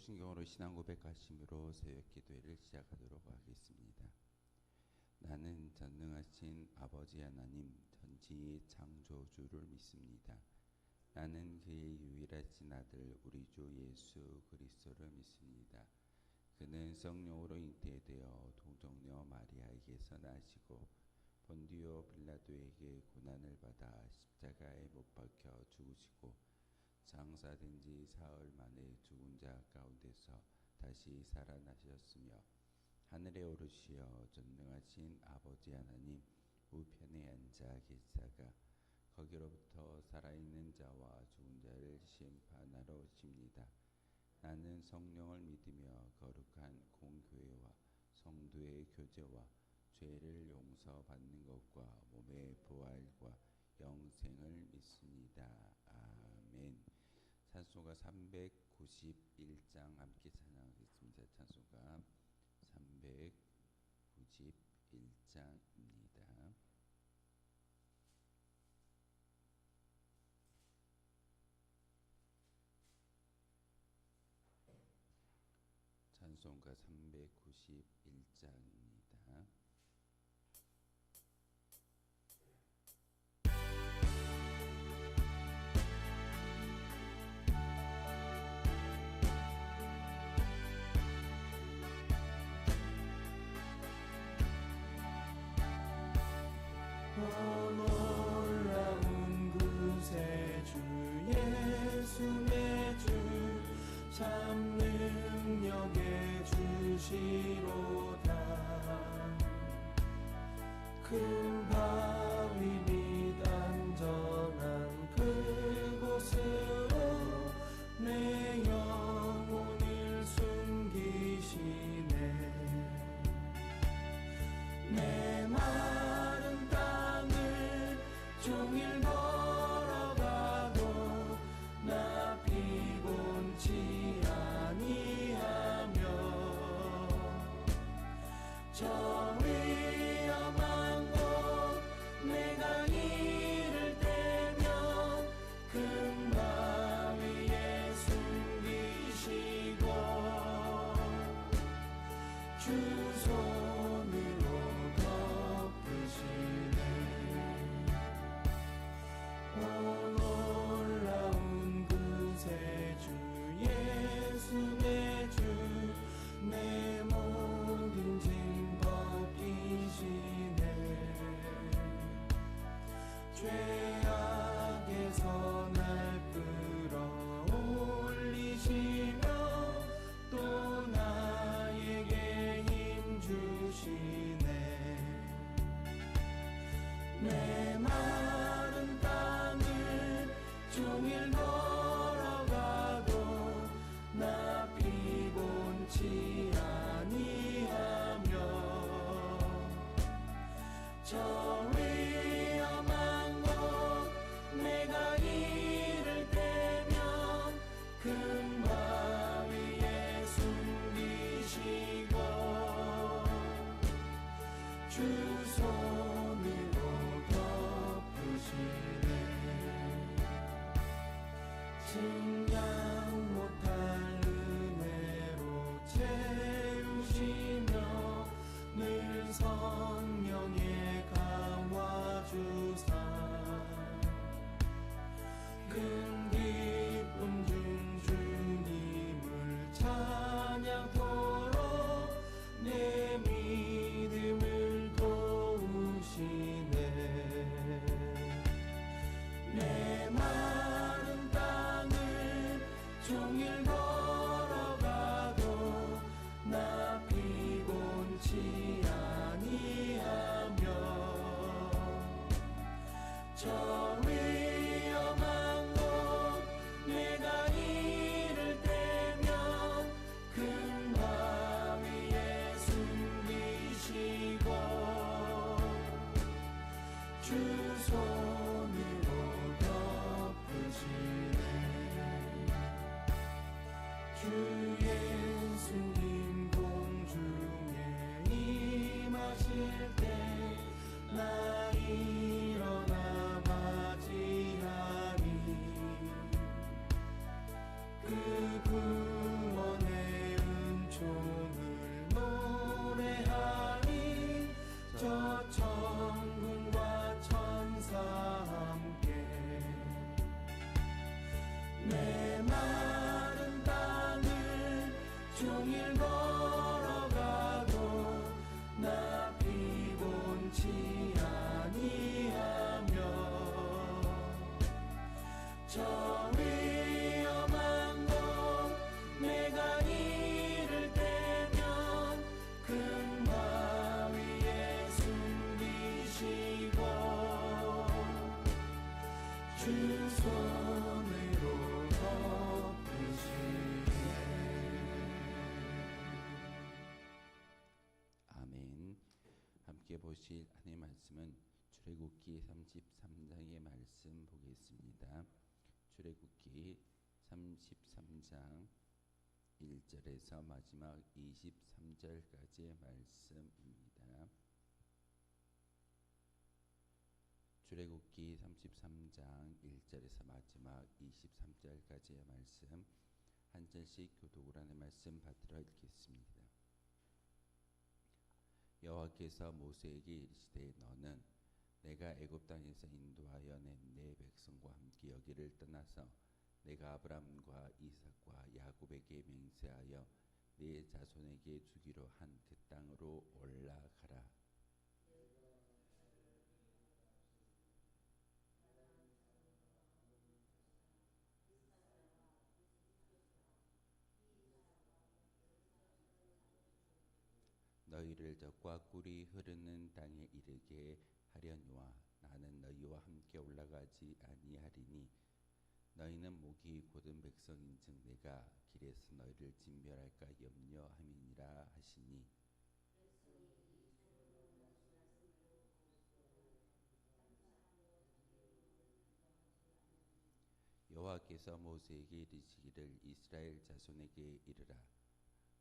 성경으로 신앙 고백하심으로 새벽 기도회를 시작하도록 하겠습니다. 나는 전능하신 아버지 하나님 전지의 창조주를 믿습니다. 나는 그의 유일하신 아들 우리 주 예수 그리스도를 믿습니다. 그는 성령으로 잉태되어 동정녀 마리아에게서 나시고 본디오 빌라도에게 고난을 받아 십자가에 못 박혀 죽으시고 장사된 지 사흘 만에 죽은 자 가운데서 다시 살아나셨으며 하늘에 오르시어 전능하신 아버지 하나님 우편에 앉아 계시다가 거기로부터 살아있는 자와 죽은 자를 심판하러 오십니다. 나는 성령을 믿으며 거룩한 공교회와 성도의 교제와 죄를 용서받는 것과 몸의 부활과 영생을 믿습니다. 아멘. 찬송가 391장 함께 찬양하겠습니다. 찬송가 391장입니다. 찬송가 391장입니다. 놀라운 구세주 예수의 주 참 능력의 주시로다. 큰 바위 밑 안전한 그곳으로 내 영혼을 숨기시네. 내 마른 땅을 종일 걸어가도 나 피곤치 아니하며 저 위험한 곳 내가 이를 때면 큰 바위에 숨기시고 주 손으로 덮으시네. 오 놀라운 구세주 예수의 주 내 모든 짐 벗기시네. 죄악에서 날 끌어올리시며 또 나에게 힘 주시네. 내 마른 땅을 종일 걸어가도 나 피곤치 아니하며 저 위험한 곳 내가 이를 때면 큰 바위에 숨기시고 주 손으로 덮으시네. 증량 못할 은혜로 채우시며 늘 성령의 감화주사 큰 기쁨 중 주님을 찬양토록 내 믿음을 도우시네. 내 마른 땅을 주 손으로 덮으시네. 아멘. 함께 보실 하나님의 말씀은 출애굽기 33장의 말씀 보겠습니다. 출애굽기 33장 1절에서 마지막 23절까지의 말씀입니다. 출애굽기 33장 1절에서 마지막 23절까지의 말씀, 한 절씩 교독을 하는 말씀 받들어 읽겠습니다. 여호와께서 모세에게 이르시되 너는 내가 애굽 땅에서 인도하여 낸 내 백성과 함께 여기를 떠나서 내가 아브라함과 이삭과 야곱에게 맹세하여 네 자손에게 주기로 한 그 땅으로 올라가라. 너희를 적과 꿀이 흐르는 땅에 이르게 하려니와 나는 너희와 함께 올라가지 아니하리니 너희는 목이 곧은 백성인즉 내가 길에서 너희를 진멸할까 염려함이니라 하시니 여호와께서 모세에게 이르시기를 이스라엘 자손에게 이르라.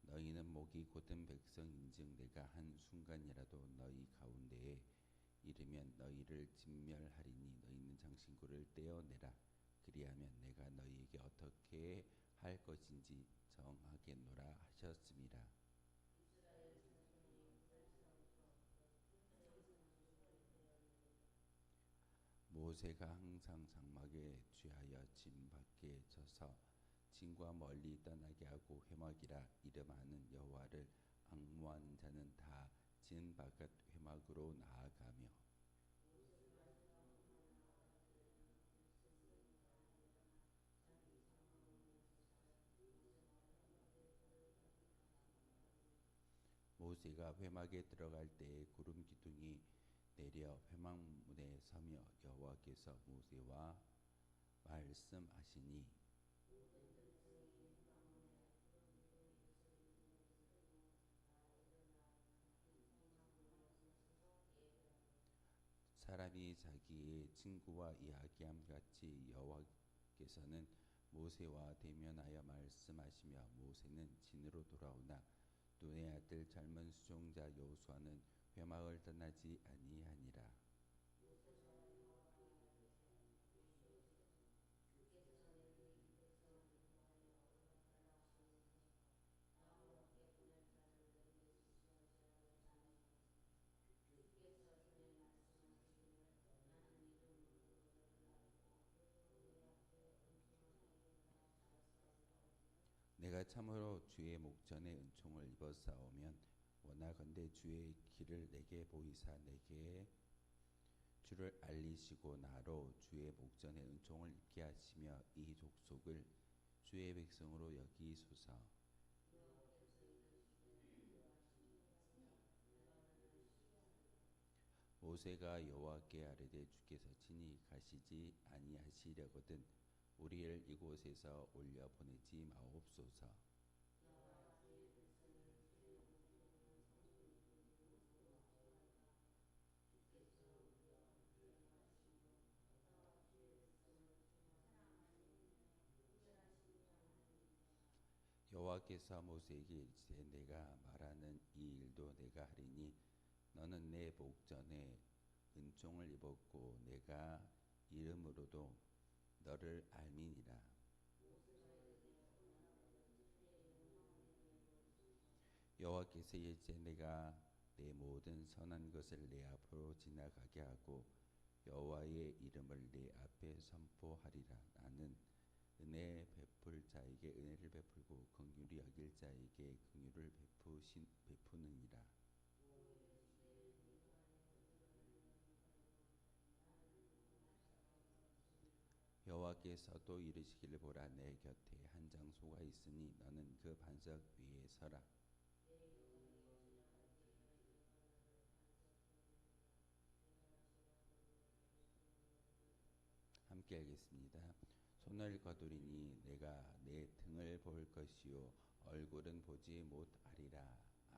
너희는 목이 곧은 백성인즉 내가 한 순간이라도 너희 가운데에 이르면 너희를 진멸하리니 너희는 장신구를 떼어내라. 그리하면 내가 너희에게 어떻게 할 것인지 정하겠노라 하셨음이라. 모세가 항상 장막에 취하여 진 밖에 서서 진과 멀리 떠나게 하고 회막이라 이름하는 여호와를 앙모한 자는 다 진 바깥 회막으로 나아가며 모세가 회막에 들어갈 때에 구름 기둥이 내려 회막문에 서며 여호와께서 모세와 말씀하시니 사람이 자기의 친구와 이야기함 같이 여호와께서는 모세와 대면하여 말씀하시며 모세는 진으로 돌아오나 눈의 아들 젊은 수종자 여호수아는 회막을 떠나지 아니하니라. 내가 참으로 주의 목전에 은총을 입었사오면 원하건대 주의 길을 내게 보이사 내게 주를 알리시고 나로 주의 목전에 은총을 입게 하시며 이 족속을 주의 백성으로 여기소서. 모세가 여호와께 아뢰되 주께서 친히 가시지 아니하시려거든 우리를 이곳에서 올려 보내지 마옵소서. 여호와께서 모세에게 이르시되 내가 말하는 이 일도 내가 하리니 너는 내 목전에 은총을 입었고 내가 이름으로도 너를 알미니라. 여호와께서 이제 내가 내 모든 선한 것을 내 앞으로 지나가게 하고 여호와의 이름을 내 앞에 선포하리라. 나는 은혜 베풀 자에게 은혜를 베풀고 긍휼히 여길 자에게 긍휼을 베푸느니라. 여호와께서 또 이르시기를 보라 내 곁에 한 장소가 있으니 너는 그 반석 위에 서라. 함께 하겠습니다. 손을 거두리니 내가 내 등을 볼 것이요 얼굴은 보지 못하리라.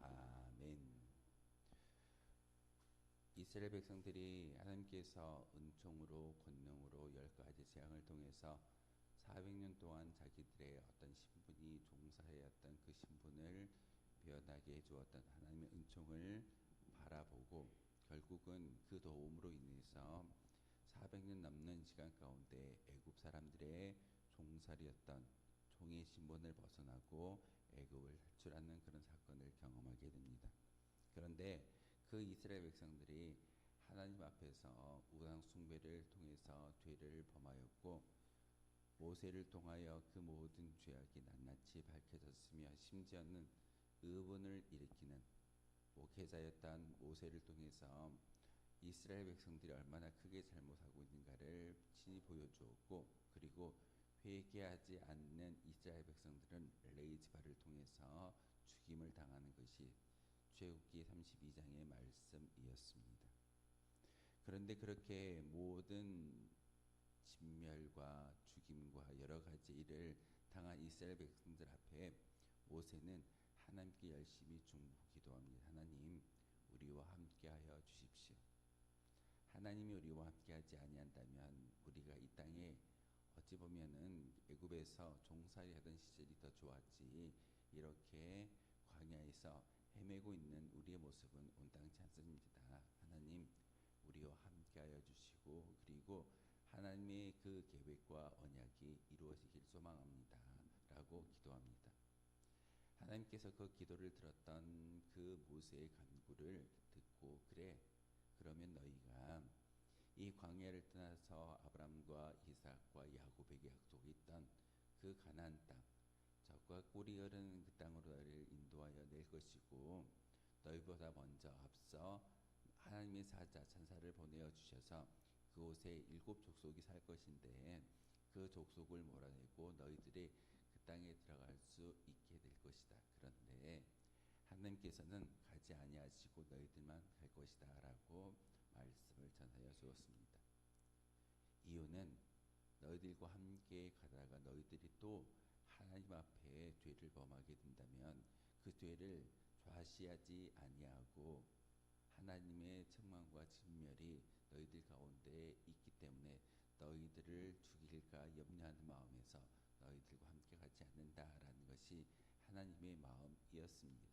아멘. 이스라엘 백성들이 하나님께서 은총으로 권능으로 10가지 재앙을 통해서 400년 동안 자기들의 어떤 신분이 종사해왔던 그 신분을 변하게 해주었던 하나님의 은총을 바라보고 결국은 그 도움으로 인해서 400년 남는 시간 가운데 애굽 사람들의 종살이었던 종의 신분을 벗어나고 애굽을 탈출하는 그런 사건을 경험하게 됩니다. 그런데 그 이스라엘 백성들이 하나님 앞에서 우상 숭배를 통해서 죄를 범하였고 모세를 통하여 그 모든 죄악이 낱낱이 밝혀졌으며 심지어는 의분을 일으키는 목회자였던 모세를 통해서 이스라엘 백성들이 얼마나 크게 잘못하고 있는가를 친히 보여주었고 그리고 회개하지 않는 이스라엘 백성들은 레이즈바를 통해서 죽임을 당하는 것이 출애굽기 32장의 말씀이었습니다. 그런데 그렇게 모든 진멸과 죽임과 여러 가지 일을 당한 이스라엘 백성들 앞에 모세는 하나님께 열심히 중보기도합니다. 하나님, 우리와 함께하여 주십시오. 하나님이 우리와 함께하지 아니한다면 우리가 이 땅에 어찌 보면은 애굽에서 종살이하던 시절이 더 좋았지 이렇게 광야에서 헤매고 있는 우리의 모습은 온당치 않습니다. 하나님, 우리와 함께하여 주시고 그리고 하나님의 그 계획과 언약이 이루어지길 소망합니다. 라고 기도합니다. 하나님께서 그 기도를 들었던 그 모세의 간구를 듣고 그래 그러면 너희가 이 광야를 떠나서 아브람과 이삭과 야곱에게 약속했던 그 가나안 땅 적과 꿀이 흐르는 그 땅으로 너희를 인도하여 낼 것이고 너희보다 먼저 앞서 하나님의 사자 천사를 보내어 주셔서 그곳에 7 족속이 살 것인데 그 족속을 몰아내고 너희들이 그 땅에 들어갈 수 있게 될 것이다. 그런데 하나님께서는 가지 아니하시고 너희들만 갈 것이다 라고 말씀을 전하여 주었습니다. 이유는 너희들과 함께 가다가 너희들이 또 하나님 앞에 죄를 범하게 된다면 그 죄를 좌시하지 아니하고 하나님의 책망과 진멸이 너희들 가운데 있기 때문에 너희들을 죽일까 염려하는 마음에서 너희들과 함께 가지 않는다라는 것이 하나님의 마음이었습니다.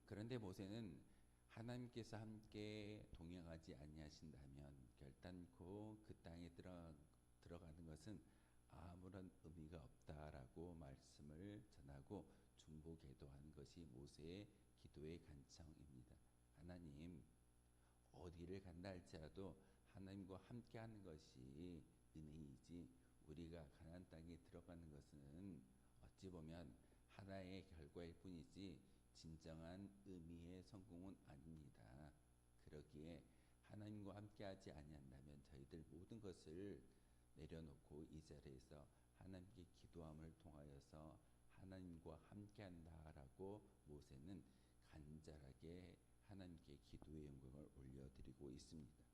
그런데 모세는 하나님께서 함께 동행하지 아니하신다면 결단코 그 땅에 들어가는 것은 아무런 의미가 없다라고 말씀을 전하고 중보 기도하는 것이 모세의 기도의 간청입니다. 하나님, 어디를 간다 할지라도 하나님과 함께하는 것이 은혜이지 우리가 가나안 땅에 들어가는 것은 어찌 보면 하나의 결과일 뿐이지 진정한 의미의 성공은 아닙니다. 그러기에 하나님과 함께하지 아니한다면 저희들 모든 것을 내려놓고 이 자리에서 하나님께 기도함을 통하여서 하나님과 함께한다라고 모세는 간절하게 하나님께 기도의 영광을 올려드리고 있습니다.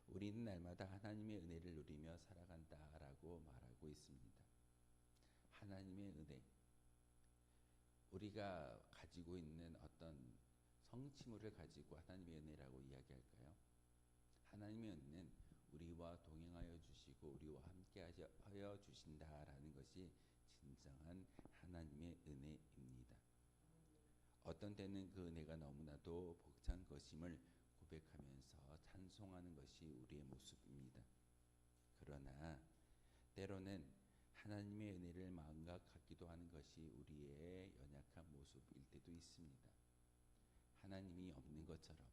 우리는 날마다 하나님의 은혜를 누리며 살아간다라고 말하고 있습니다. 하나님의 은혜, 우리가 가지고 있는 어떤 성취물을 가지고 하나님의 은혜라고 이야기할까요? 하나님의 은혜는 우리와 동행하여 주시고 우리와 함께하여 주신다라는 것이 진정한 하나님의 은혜입니다. 어떤 때는 그 은혜가 너무나도 벅찬 것임을 고백하면서 찬송하는 것이 우리의 모습입니다. 그러나 때로는 하나님의 은혜를 마음과 같기도 하는 것이 우리의 연약한 모습일 때도 있습니다. 하나님이 없는 것처럼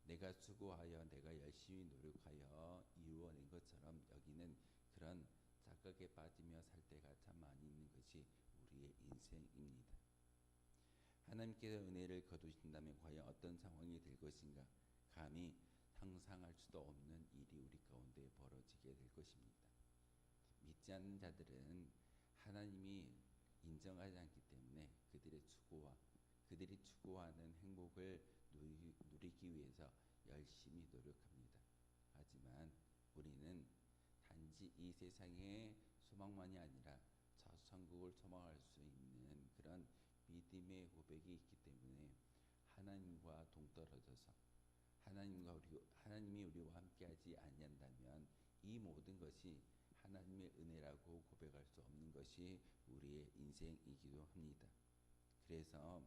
내가 수고하여 내가 열심히 노력하여 이루어낸 것처럼 여기는 그런 착각에 빠지며 살 때가 참 많이 있는 것이 우리의 인생입니다. 하나님께서 은혜를 거두신다면 과연 어떤 상황이 될 것인가 감히 상상할 수도 없는 일이 우리 가운데 벌어지게 될 것입니다. 믿지 않는 자들은 하나님이 인정하지 않기 때문에 그들의 추구와 그들이 추구하는 행복을 누리기 위해서 열심히 노력합니다. 하지만 단지 이 세상의 소망만이 아니라 저 천국을 소망할 수 있는 그런 믿음의 고백이 있기 때문에 하나님과 동떨어져서 하나님이 우리와 함께하지 아니한다면 이 모든 것이 하나님의 은혜라고 고백할 수 없는 것이 우리의 인생이기도 합니다. 그래서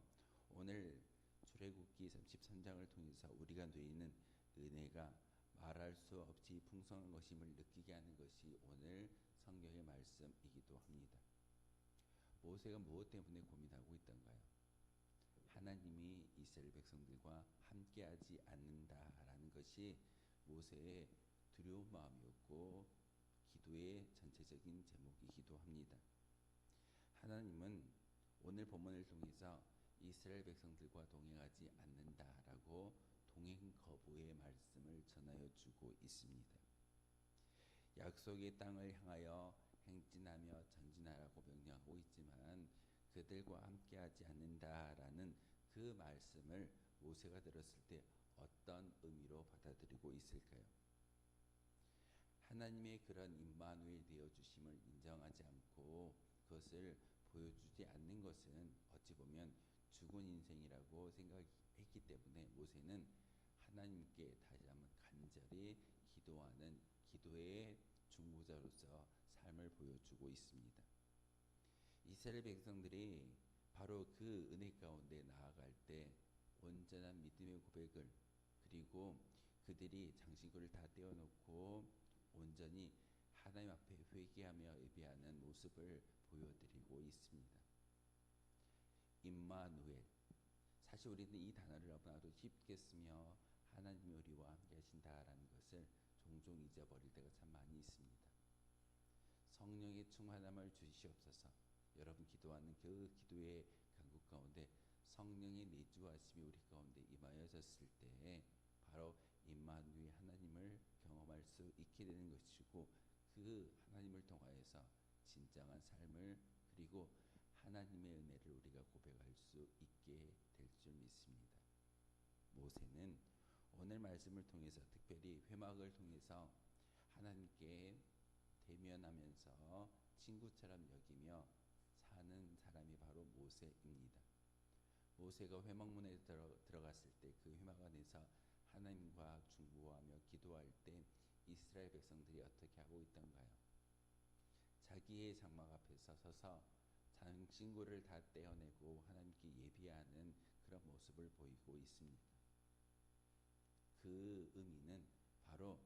오늘 출애굽기 33장을 통해서 우리가 누리는 은혜가 말할 수 없이 풍성한 것임을 느끼게 하는 것이 오늘 성경의 말씀이기도 합니다. 모세가 무엇 때문에 고민하고 있던가요? 하나님이 이스라엘 백성들과 함께하지 않는다라는 것이 모세의 두려운 마음이었고 기도의 전체적인 제목이기도 합니다. 하나님은 오늘 본문을 통해서 이스라엘 백성들과 동행하지 않는다라고 동행 거부의 말씀을 전하여 주고 있습니다. 약속의 땅을 향하여 행진하며 전진하라고 명령하고 있지만 그들과 함께하지 않는다라는 그 말씀을 모세가 들었을 때 어떤 의미로 받아들이고 있을까요? 하나님의 그런 임마누엘 되어 주심을 인정하지 않고 그것을 보여주지 않는 것은 어찌 보면 죽은 인생이라고 생각했기 때문에 모세는 하나님께 다시 한번 간절히 기도하는 기도의 중보자로서 삶을 보여주고 있습니다. 이스라엘 백성들이 바로 그 은혜 가운데 나아갈 때 온전한 믿음의 고백을 그리고 그들이 장신구를 다 떼어놓고 온전히 하나님 앞에 회개하며 예배하는 모습을 보여드리고 있습니다. 임마누엘, 사실 우리는 이 단어를 너무나도 쉽게 쓰며 하나님이 우리와 함께 하신다라는 것을 종종 잊어버릴 때가 참 많이 있습니다. 성령의 충만함을 주시옵소서. 여러분 기도하는 그 기도의 간구 가운데 성령의 내주하심이 우리 가운데 임하여졌을 때 바로 임마누엘 하나님을 경험할 수 있게 되는 것이고 그 하나님을 통하여서 진정한 삶을 그리고 하나님의 은혜를 우리가 고백할 수 있게 될 줄 믿습니다. 모세는 오늘 말씀을 통해서 특별히 회막을 통해서 하나님께 대면하면서 친구처럼 여기며 사는 사람이 바로 모세입니다. 모세가 회막문에 들어갔을 때 그 회막 안에서 하나님과 중보하며 기도할 때 이스라엘 백성들이 어떻게 하고 있던가요? 자기의 장막 앞에서 서서 장신구를 다 떼어내고 하나님께 예비하는 그런 모습을 보이고 있습니다. 그 의미는 바로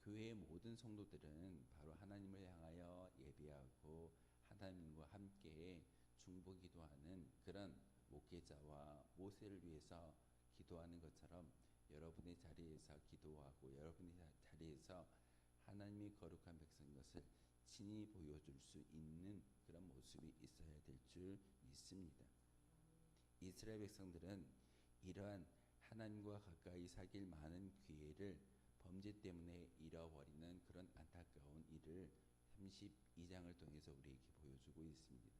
교회의 모든 성도들은 바로 하나님을 향하여 예배하고 하나님과 함께 중보 기도하는 그런 목회자와 모세를 위해서 기도하는 것처럼 여러분의 자리에서 기도하고 여러분의 자리에서 하나님의 거룩한 백성인 것을 친히 보여줄 수 있는 그런 모습이 있어야 될 줄 믿습니다. 이스라엘 백성들은 이러한 하나님과 가까이 사귈 많은 기회를 범죄 때문에 잃어버리는 그런 안타까운 일을 32장을 통해서 우리에게 보여주고 있습니다.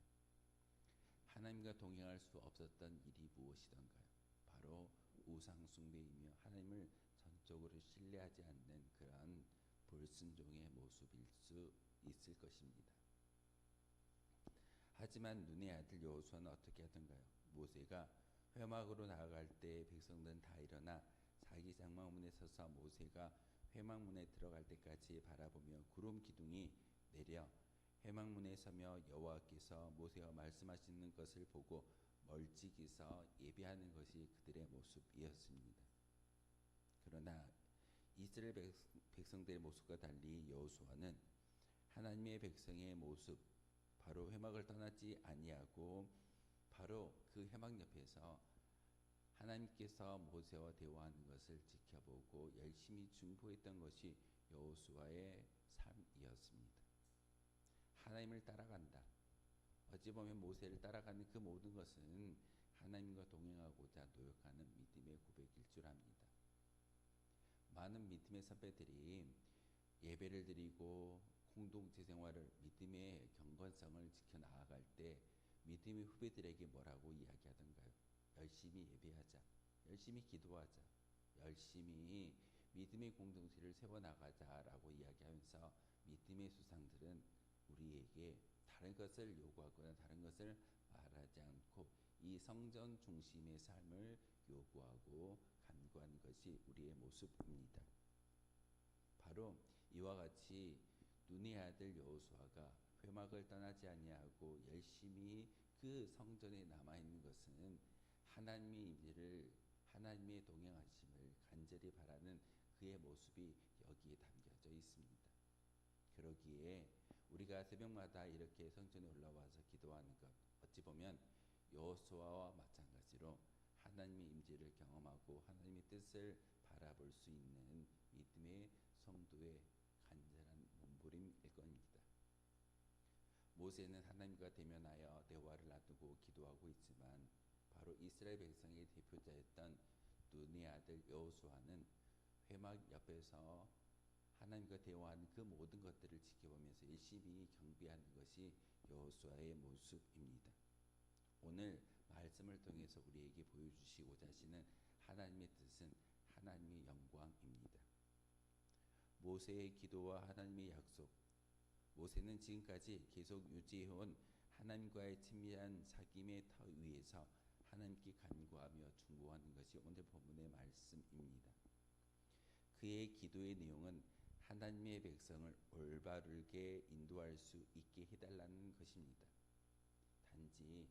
하나님과 동행할 수 없었던 일이 무엇이던가요? 바로 우상 숭배이며 하나님을 전적으로 신뢰하지 않는 그러한 불순종의 모습일 수 있을 것입니다. 하지만 눈의 아들 여호수아는 어떻게 하던가요? 모세가 회막으로 나아갈 때 백성들은 다 일어나 자기 장막문에 서서 모세가 회막문에 들어갈 때까지 바라보며 구름 기둥이 내려 회막문에 서며 여호와께서 모세와 말씀하시는 것을 보고 멀찍이서 예배하는 것이 그들의 모습이었습니다. 그러나 이스라엘 백성들의 모습과 달리 여호수아는 하나님의 백성의 모습, 바로 회막을 떠나지 아니하고 바로 그 회막 옆에서 하나님께서 모세와 대화하는 것을 지켜보고 열심히 중보했던 것이 여호수아의 삶이었습니다. 하나님을 따라간다. 어찌 보면 모세를 따라가는 그 모든 것은 하나님과 동행하고자 노력하는 믿음의 고백일 줄 압니다. 많은 믿음의 선배들이 예배를 드리고 공동체 생활을 믿음의 경건성을 지켜나갈 때 믿음의 후배들에게 뭐라고 이야기하던가요? 열심히 예배하자, 열심히 기도하자, 열심히 믿음의 공동체를 세워나가자라고 이야기하면서 믿음의 우리에게 다른 것을 요구하거나 다른 것을 말하지 않고 이 성전 중심의 삶을 요구하고 간구하는 것이 우리의 모습입니다. 바로 이와 같이 눈의 아들 여호수아가 회막을 떠나지 아니하고 열심히 그 성전에 남아 있는 것은 하나님의 임재를 하나님의 동행하심을 간절히 바라는 그의 모습이 여기에 담겨져 있습니다. 그러기에 우리가 새벽마다 이렇게 성전에 올라와서 기도하는 것 어찌 보면 여호수아와 마찬가지로 하나님의 임재를 경험하고 하나님의 뜻을 바라볼 수 있는 믿음의 성도의 간절한 몸부림일 겁니다. 모세는 하나님과 대면하여 대화를 놔두고 기도하고 있지만 바로 이스라엘 백성의 대표자였던 눈의 아들 여호수아는 회막 옆에서 하나님과 대화하는 그 모든 것들을 지켜보면서 열심히 경배하는 것이 여호수아의 모습입니다. 오늘 말씀을 통해서 우리에게 보여주시고자 하시는 하나님의 뜻은 하나님의 영광입니다. 모세의 기도와 하나님의 약속, 모세는 지금까지 계속 유지해온 하나님과의 친밀한 사귐의 터 위에서 하나님께 간구하며 중보하는 것이 오늘 본문의 말씀입니다. 그의 기도의 내용은 하나님의 백성을 올바르게 인도할 수 있게 해달라는 것입니다. 단지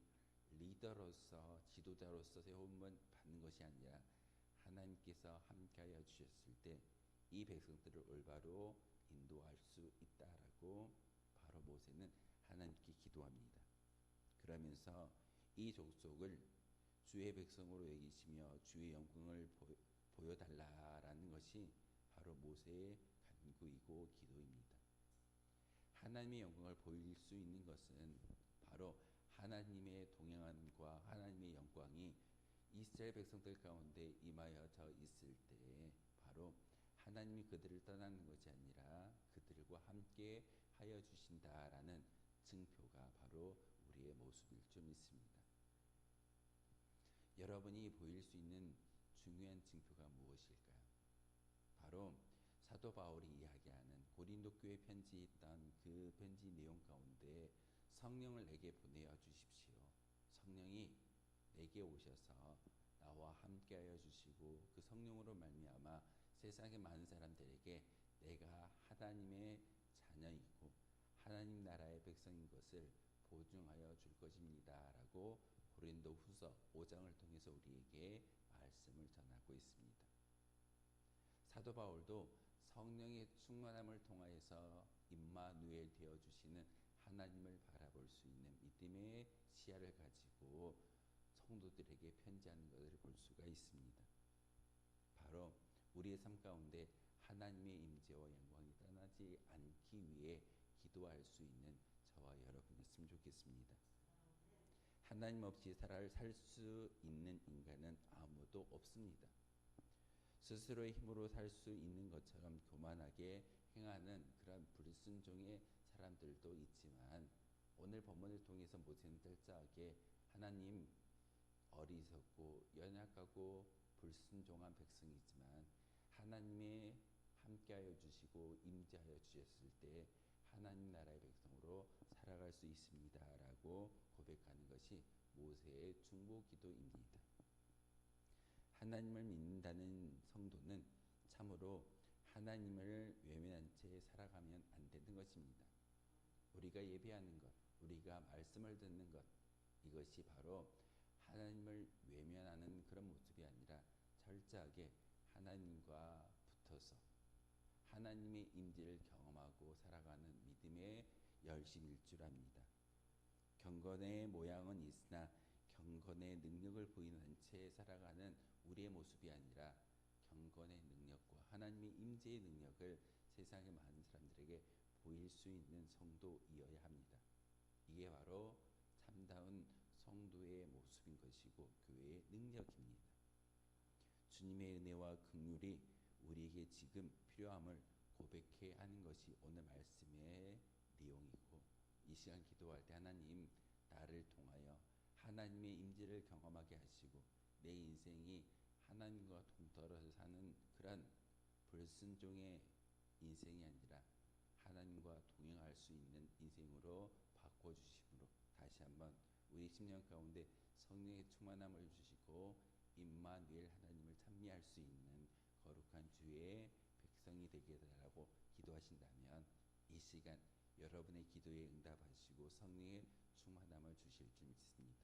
리더로서 지도자로서 세움을 받는 것이 아니라 하나님께서 함께하여 주셨을 때 이 백성들을 올바로 인도할 수 있다라고 바로 모세는 하나님께 기도합니다. 그러면서 이 족속을 주의 백성으로 여기시며 주의 영광을 보여달라라는 것이 바로 모세의 간구이고 기도입니다. 하나님의 영광을 보일 수 있는 것은 바로 하나님의 동행함과 하나님의 영광이 이스라엘 백성들 가운데 임하여져 있을 때 바로 하나님이 그들을 떠나는 것이 아니라 그들과 함께 하여 주신다라는 증표가 바로 우리의 모습일 줄 믿습니다. 여러분이 보일 수 있는 중요한 증표가 무엇일까요? 바로 사도 바울이 이야기하는 고린도 교회 편지에 있던 그 편지 내용 가운데 성령을 내게 보내어 주십시오. 성령이 내게 오셔서 나와 함께하여 주시고 그 성령으로 말미암아 세상의 많은 사람들에게 내가 하나님의 자녀이고 하나님 나라의 백성인 것을 보증하여 줄 것입니다. 라고 고린도 후서 5장을 통해서 우리에게 말씀을 전하고 있습니다. 사도 바울도 성령의 충만함을 통하여서 임마누엘 되어 주시는 하나님을 바라볼 수 있는 믿음의 시야를 가지고 성도들에게 편지하는 것을 볼 수가 있습니다. 바로 우리의 삶 가운데 하나님의 임재와 영광이 떠나지 않기 위해 기도할 수 있는 저와 여러분이었으면 좋겠습니다. 하나님 없이 살 수 있는 인간은 아무도 없습니다. 스스로의 힘으로 살 수 있는 것처럼 교만하게 행하는 그런 불순종의 사람들도 있지만 오늘 본문을 통해서 모세는 철저하게 하나님 어리석고 연약하고 불순종한 백성이지만 하나님의 함께하여 주시고 임재하여 주셨을 때 하나님 나라의 백성으로 살아갈 수 있습니다라고 고백하는 것이 모세의 중보 기도입니다. 하나님을 믿는다는 성도는 참으로 하나님을 외면한 채 살아가면 안 되는 것입니다. 우리가 예배하는 것, 우리가 말씀을 듣는 것, 이것이 바로 하나님을 외면하는 그런 모습이 아니라 철저하게 하나님과 붙어서 하나님의 임재를 경험하고 살아가는 믿음의 열심일 줄 압니다. 경건의 모양은 있으나 경건의 능력을 보이는 채 살아가는 우리의 모습이 아니라 경건의 능력과 하나님의 임재의 능력을 세상의 많은 사람들에게 보일 수 있는 성도이어야 합니다. 이게 바로 참다운 성도의 모습인 것이고 교회의 능력입니다. 주님의 은혜와 긍휼이 우리에게 지금 필요함을 고백해야 하는 것이 오늘 말씀의 내용이고 이 시간 기도할 때 하나님 나를 통하여 하나님의 임재를 경험하게 하시고 내 인생이 하나님과 동떨어져 사는 그런 불순종의 인생이 아니라 하나님과 우리와 동행할 수 있는 인생으로 바꿔주심으로 다시 한번 우리 심령 가운데 성령의 충만함을 주시고 임마누엘 하나님을 찬미할 수 있는 거룩한 주의 백성이 되게 해달라고 기도하신다면 이 시간 여러분의 기도에 응답하시고 성령의 충만함을 주실 줄 믿습니다.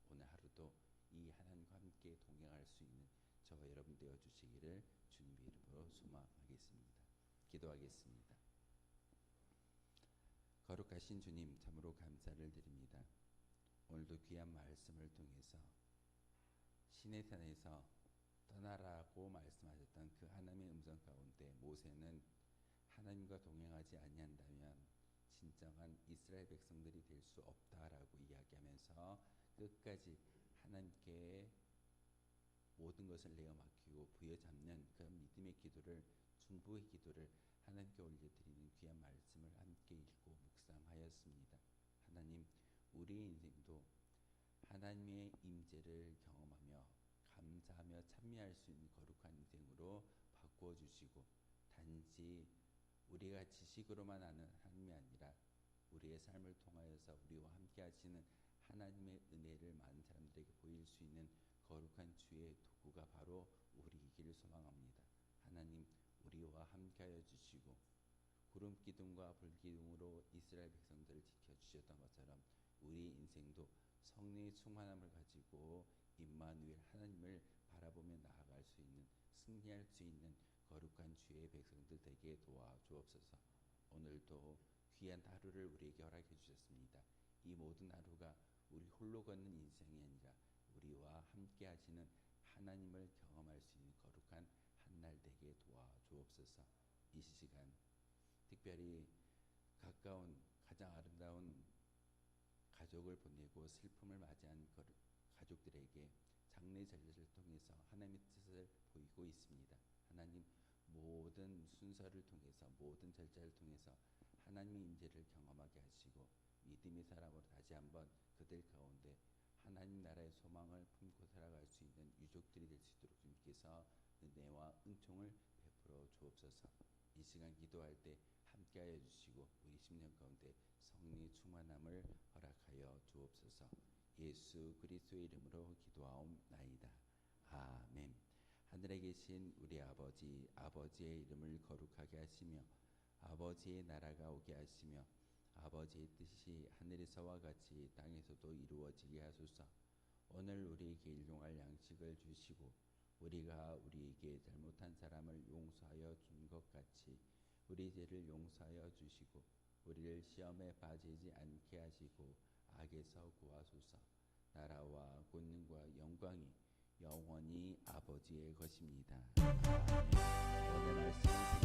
오늘 하루도 이 하나님과 함께 동행할 수 있는 저와 여러분 되어 주시기를 주님의 이름으로 소망하겠습니다. 기도하겠습니다. 거룩하신 주님, 참으로 감사를 드립니다. 오늘도 귀한 말씀을 통해서 시내 산에서 떠나라고 말씀하셨던 그 하나님의 음성 가운데 모세는 하나님과 동행하지 아니한다면 진정한 이스라엘 백성들이 될 수 없다라고 이야기하면서 끝까지 하나님께 모든 것을 내어 맡기고 부여잡는 그런 믿음의 기도를, 중보의 기도를 하나님께 올려드리는 귀한 말씀을 함께 읽고 묵상하였습니다. 하나님, 우리의 인생도 하나님의 임재를 경험하며 감사하며 찬미할 수 있는 거룩한 인생으로 바꾸어 주시고, 단지 우리가 지식으로만 아는 하나님이 아니라 우리의 삶을 통하여서 우리와 함께 하시는 하나님의 은혜를 많은 사람들에게 보일 수 있는 거룩한 주의 도구가 바로 우리이기를 소망합니다. 하나님, 우리와 함께하여 주시고 구름 기둥과 불 기둥으로 이스라엘 백성들을 지켜주셨던 것처럼 우리 인생도 성령의 충만함을 가지고 임마누엘 하나님을 바라보며 나아갈 수 있는, 승리할 수 있는 거룩한 주의 백성들 되게 도와주옵소서. 오늘도 귀한 하루를 우리에게 허락해 주셨습니다. 이 모든 하루가 우리 홀로 걷는 인생이 아니라 우리와 함께 하시는 하나님을 경험할 수 있는 거룩한 한날 되게 도와주옵소서. 이 시간 특별히 가까운 가장 아름다운 가족을 보내고 슬픔을 맞이한 가족들에게 장례 절차를 통해서 하나님의 뜻을 보이고 있습니다. 하나님, 모든 순서를 통해서, 모든 절차를 통해서 하나님의 임재를 경험하게 하시고 믿음의 사람으로 다시 한번 그들 가운데 하나님 나라의 소망을 품고 살아갈 수 있는 유족들이 될 수 있도록 주님께서 은혜와 은총을 베풀어 주옵소서. 이 시간 기도할 때 함께하여 주시고 우리 심령 가운데 성령의 충만함을 허락하여 주옵소서. 예수 그리스도의 이름으로 기도하옵나이다. 아멘. 하늘에 계신 우리 아버지, 아버지의 이름을 거룩하게 하시며 아버지의 나라가 오게 하시며 아버지의 뜻이 하늘에서와 같이 땅에서도 이루어지게 하소서. 오늘 우리에게 일용할 양식을 주시고 우리가 우리에게 잘못한 사람을 용서하여 준 것 같이 우리 죄를 용서하여 주시고 우리를 시험에 빠지지 않게 하시고 악에서 구하소서. 나라와 권능과 영광이 영원히 아버지의 것입니다. 아멘. 오늘 말씀